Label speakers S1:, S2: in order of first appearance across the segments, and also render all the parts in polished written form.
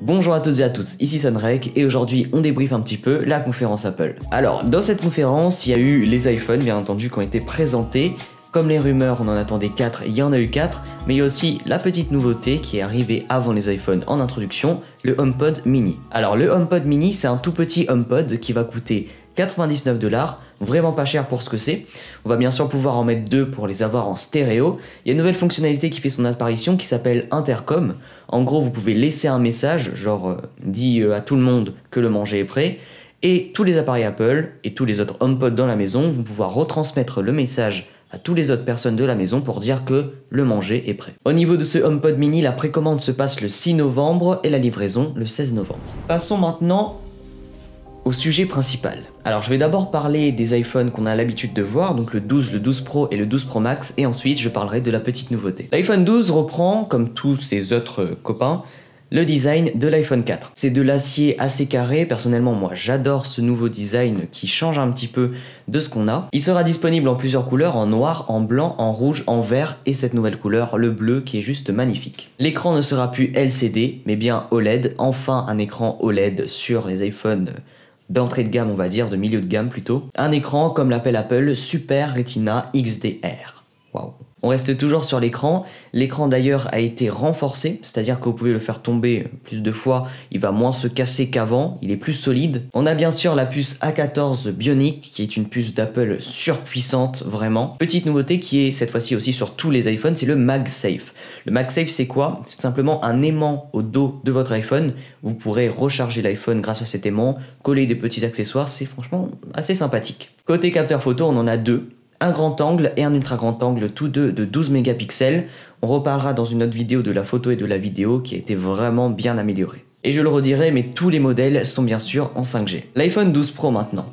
S1: Bonjour à toutes et à tous, ici Sunrek et aujourd'hui on débriefe un petit peu la conférence Apple. Alors dans cette conférence il y a eu les iPhones bien entendu qui ont été présentés. Comme les rumeurs on en attendait 4, il y en a eu 4, mais il y a aussi la petite nouveauté qui est arrivée avant les iPhones en introduction, le HomePod mini. Alors le HomePod mini c'est un tout petit HomePod qui va coûter 99 $, vraiment pas cher pour ce que c'est. On va bien sûr pouvoir en mettre deux pour les avoir en stéréo. Il y a une nouvelle fonctionnalité qui fait son apparition qui s'appelle Intercom. En gros, vous pouvez laisser un message, genre dit à tout le monde que le manger est prêt. Et tous les appareils Apple et tous les autres HomePod dans la maison vont pouvoir retransmettre le message à toutes les autres personnes de la maison pour dire que le manger est prêt. Au niveau de ce HomePod mini, la précommande se passe le 6 novembre et la livraison le 16 novembre. Passons maintenant au sujet principal. Alors je vais d'abord parler des iPhones qu'on a l'habitude de voir, donc le 12, le 12 Pro et le 12 Pro Max, et ensuite je parlerai de la petite nouveauté. L'iPhone 12 reprend, comme tous ses autres copains, le design de l'iPhone 4. C'est de l'acier assez carré, personnellement moi j'adore ce nouveau design qui change un petit peu de ce qu'on a. Il sera disponible en plusieurs couleurs, en noir, en blanc, en rouge, en vert et cette nouvelle couleur, le bleu qui est juste magnifique. L'écran ne sera plus LCD mais bien OLED, enfin un écran OLED sur les iPhones d'entrée de gamme on va dire, de milieu de gamme plutôt. Un écran comme l'appelle Apple, Super Retina XDR. Waouh. On reste toujours sur l'écran. L'écran d'ailleurs a été renforcé, c'est-à-dire que vous pouvez le faire tomber plus de fois, il va moins se casser qu'avant, il est plus solide. On a bien sûr la puce A14 Bionic, qui est une puce d'Apple surpuissante, vraiment. Petite nouveauté qui est cette fois-ci aussi sur tous les iPhones, c'est le MagSafe. Le MagSafe c'est quoi? C'est simplement un aimant au dos de votre iPhone. Vous pourrez recharger l'iPhone grâce à cet aimant, coller des petits accessoires, c'est franchement assez sympathique. Côté capteur photo, on en a deux. Un grand angle et un ultra grand angle, tous deux de 12 mégapixels. On reparlera dans une autre vidéo de la photo et de la vidéo qui a été vraiment bien améliorée. Et je le redirai, mais tous les modèles sont bien sûr en 5G. L'iPhone 12 Pro maintenant.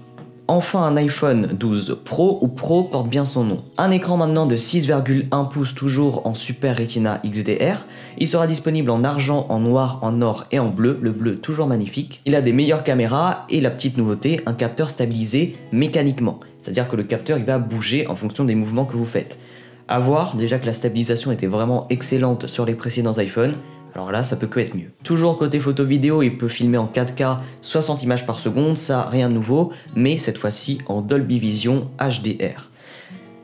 S1: Enfin un iPhone 12 Pro ou Pro porte bien son nom. Un écran maintenant de 6,1 pouces toujours en Super Retina XDR. Il sera disponible en argent, en noir, en or et en bleu. Le bleu toujours magnifique. Il a des meilleures caméras et la petite nouveauté, un capteur stabilisé mécaniquement. C'est-à-dire que le capteur il va bouger en fonction des mouvements que vous faites. À voir déjà que la stabilisation était vraiment excellente sur les précédents iPhones. Alors là, ça peut que être mieux. Toujours côté photo vidéo, il peut filmer en 4K 60 images par seconde, ça rien de nouveau, mais cette fois-ci en Dolby Vision HDR.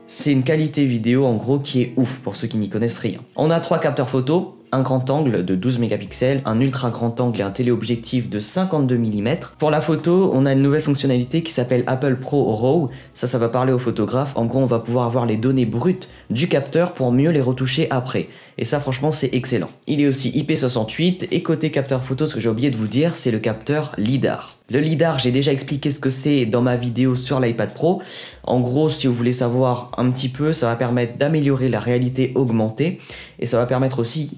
S1: C'est une qualité vidéo en gros qui est ouf pour ceux qui n'y connaissent rien. On a 3 capteurs photo, un grand angle de 12 mégapixels, un ultra grand angle et un téléobjectif de 52 mm. Pour la photo, on a une nouvelle fonctionnalité qui s'appelle Apple Pro RAW. Ça va parler aux photographes. En gros, on va pouvoir avoir les données brutes du capteur pour mieux les retoucher après. Et ça, franchement, c'est excellent. Il est aussi IP68 et côté capteur photo, ce que j'ai oublié de vous dire, c'est le capteur LiDAR. Le LiDAR, j'ai déjà expliqué ce que c'est dans ma vidéo sur l'iPad Pro. En gros, si vous voulez savoir un petit peu, ça va permettre d'améliorer la réalité augmentée et ça va permettre aussi,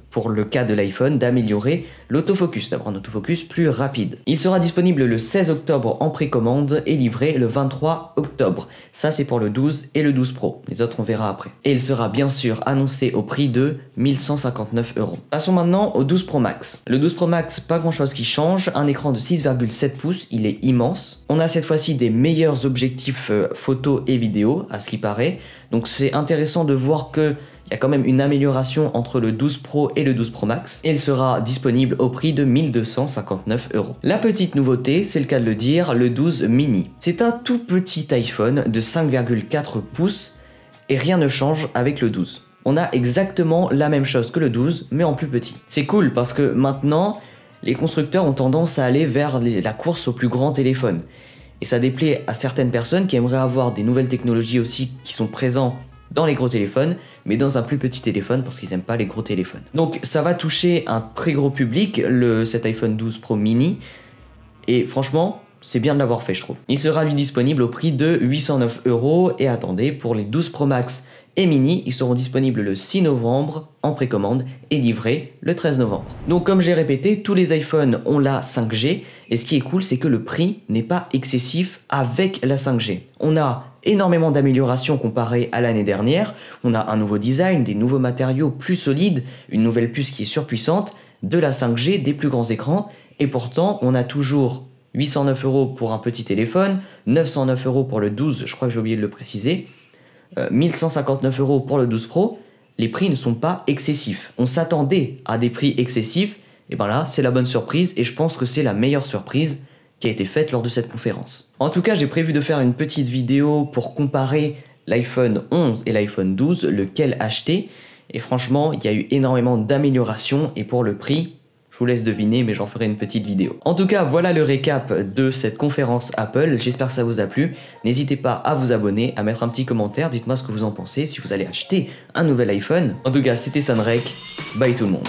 S1: pour le cas de l'iPhone, d'améliorer l'autofocus, d'avoir un autofocus plus rapide. Il sera disponible le 16 octobre en précommande et livré le 23 octobre. Ça, c'est pour le 12 et le 12 Pro. Les autres, on verra après. Et il sera bien sûr annoncé au prix de 1159 €. Passons maintenant au 12 Pro Max. Le 12 Pro Max, pas grand chose qui change. Un écran de 6,7 pouces, il est immense. On a cette fois-ci des meilleurs objectifs photo et vidéo, à ce qui paraît. Donc c'est intéressant de voir que il y a quand même une amélioration entre le 12 Pro et le 12 Pro Max et il sera disponible au prix de 1259 €. La petite nouveauté, c'est le cas de le dire, le 12 mini. C'est un tout petit iPhone de 5,4 pouces et rien ne change avec le 12. On a exactement la même chose que le 12 mais en plus petit. C'est cool parce que maintenant, les constructeurs ont tendance à aller vers la course au plus grand téléphone. Et ça déplaît à certaines personnes qui aimeraient avoir des nouvelles technologies aussi qui sont présentes dans les gros téléphones, mais dans un plus petit téléphone parce qu'ils n'aiment pas les gros téléphones. Donc ça va toucher un très gros public, cet iPhone 12 Pro mini, et franchement, c'est bien de l'avoir fait je trouve. Il sera lui disponible au prix de 809 €, et attendez, pour les 12 Pro Max et mini, ils seront disponibles le 6 novembre en précommande et livrés le 13 novembre. Donc comme j'ai répété, tous les iPhones ont la 5G, et ce qui est cool, c'est que le prix n'est pas excessif avec la 5G. On a énormément d'améliorations comparées à l'année dernière, on a un nouveau design, des nouveaux matériaux plus solides, une nouvelle puce qui est surpuissante, de la 5G, des plus grands écrans, et pourtant on a toujours 809 € pour un petit téléphone, 909 € pour le 12, je crois que j'ai oublié de le préciser, 1159 € pour le 12 Pro. Les prix ne sont pas excessifs. On s'attendait à des prix excessifs, et ben là c'est la bonne surprise et je pense que c'est la meilleure surprise qui a été faite lors de cette conférence. En tout cas, j'ai prévu de faire une petite vidéo pour comparer l'iPhone 11 et l'iPhone 12, lequel acheter, et franchement il y a eu énormément d'améliorations et pour le prix, je vous laisse deviner, mais j'en ferai une petite vidéo. En tout cas, voilà le récap de cette conférence Apple. J'espère que ça vous a plu. N'hésitez pas à vous abonner, à mettre un petit commentaire. Dites-moi ce que vous en pensez, si vous allez acheter un nouvel iPhone. En tout cas, c'était Sunrek. Bye tout le monde.